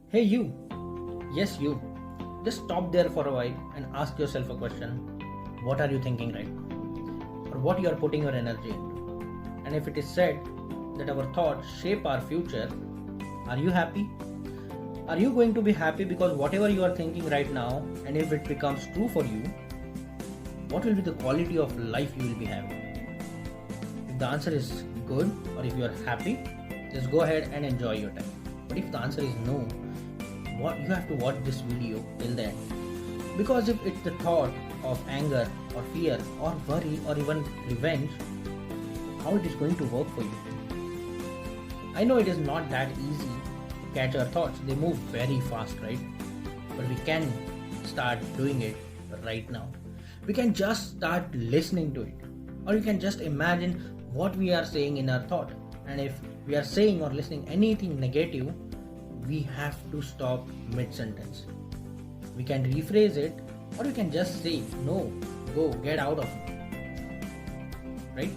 Hey, you. Yes, you. Just stop there for a while and ask yourself a question. What are you thinking right now? Or what you are putting your energy into? And if it is said that our thoughts shape our future, are you happy? Are you going to be happy because whatever you are thinking right now, and if it becomes true for you, what will be the quality of life you will be having? If the answer is good or if you are happy, just go ahead and enjoy your time. But if the answer is no, what you have to watch this video till the end. Because if it's the thought of anger or fear or worry or even revenge, how it is going to work for you? I know it is not that easy to catch our thoughts. They move very fast, right? But we can start doing it right now. We can just start listening to it. Or you can just imagine what we are saying in our thought. And if we are saying or listening anything negative, we have to stop mid-sentence. We can rephrase it, or we can just say, no, go, get out of it. Right?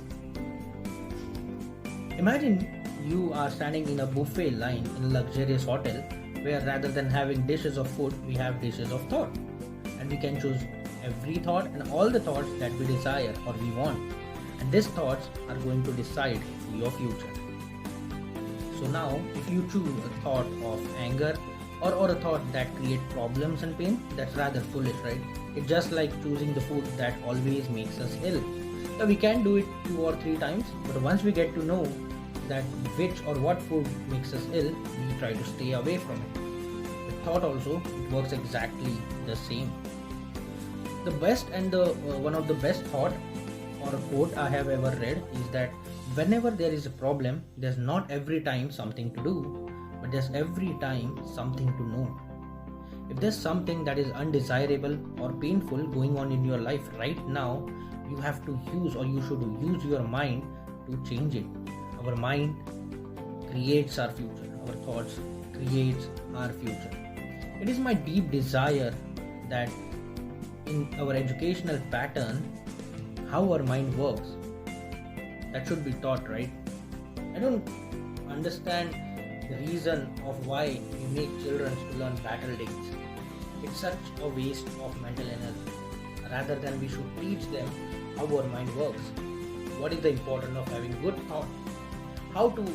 Imagine you are standing in a buffet line in a luxurious hotel where rather than having dishes of food, we have dishes of thought. And we can choose every thought and all the thoughts that we desire or we want. And these thoughts are going to decide your future. So now, if you choose a thought of anger or a thought that creates problems and pain, that's rather foolish, right? It's just like choosing the food that always makes us ill. So we can do it 2 or 3 times, but once we get to know that which or what food makes us ill, we try to stay away from it. With thought also, it works exactly the same. The best and the one of the best thought or a quote I have ever read is that whenever there is a problem, there's not every time something to do, but there's every time something to know. If there's something that is undesirable or painful going on in your life right now, you have to use or you should use your mind to change it. Our mind creates our future. Our thoughts creates our future. It is my deep desire that in our educational pattern, how our mind works, that should be taught, right? I don't understand the reason of why we make children to learn battle dates. It's such a waste of mental energy. Rather than we should teach them how our mind works. What is the importance of having good thought? How to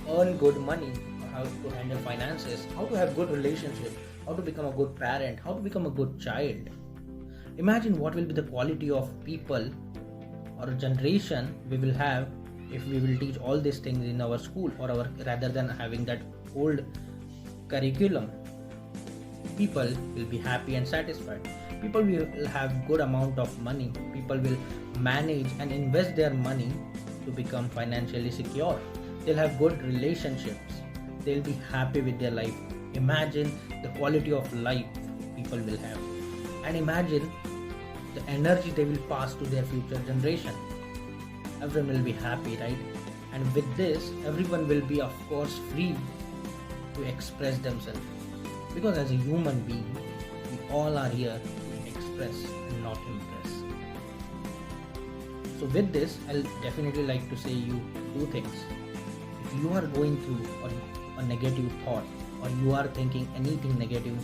earn good money, or how to handle finances, how to have good relationship, how to become a good parent, how to become a good child. Imagine what will be the quality of people or a generation we will have if we will teach all these things in our school or our rather than having that old curriculum. People will be happy and satisfied. People will have good amount of money. People will manage and invest their money to become financially secure. They'll have good relationships. They'll be happy with their life. Imagine the quality of life people will have. And imagine the energy they will pass to their future generation. Everyone will be happy, right? And with this, everyone will be, of course, free to express themselves. Because as a human being, we all are here to express and not impress. So with this, I'll definitely like to say you 2 things. If you are going through a negative thought or you are thinking anything negative,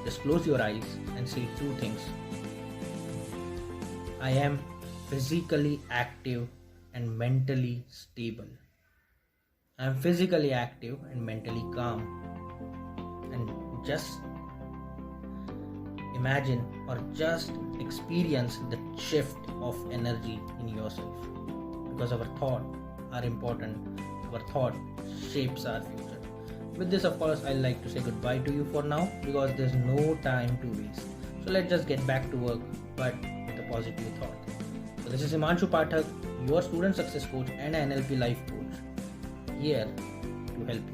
just close your eyes and say 2 things. I am physically active and mentally stable. I am physically active and mentally calm. And just imagine or just experience the shift of energy in yourself. Because our thoughts are important. Our thought shapes our future. With this, of course, I'd like to say goodbye to you for now because there's no time to waste. So let's just get back to work, but with a positive thought. So this is Himanshu Pathak, your student success coach and NLP life coach, here to help you.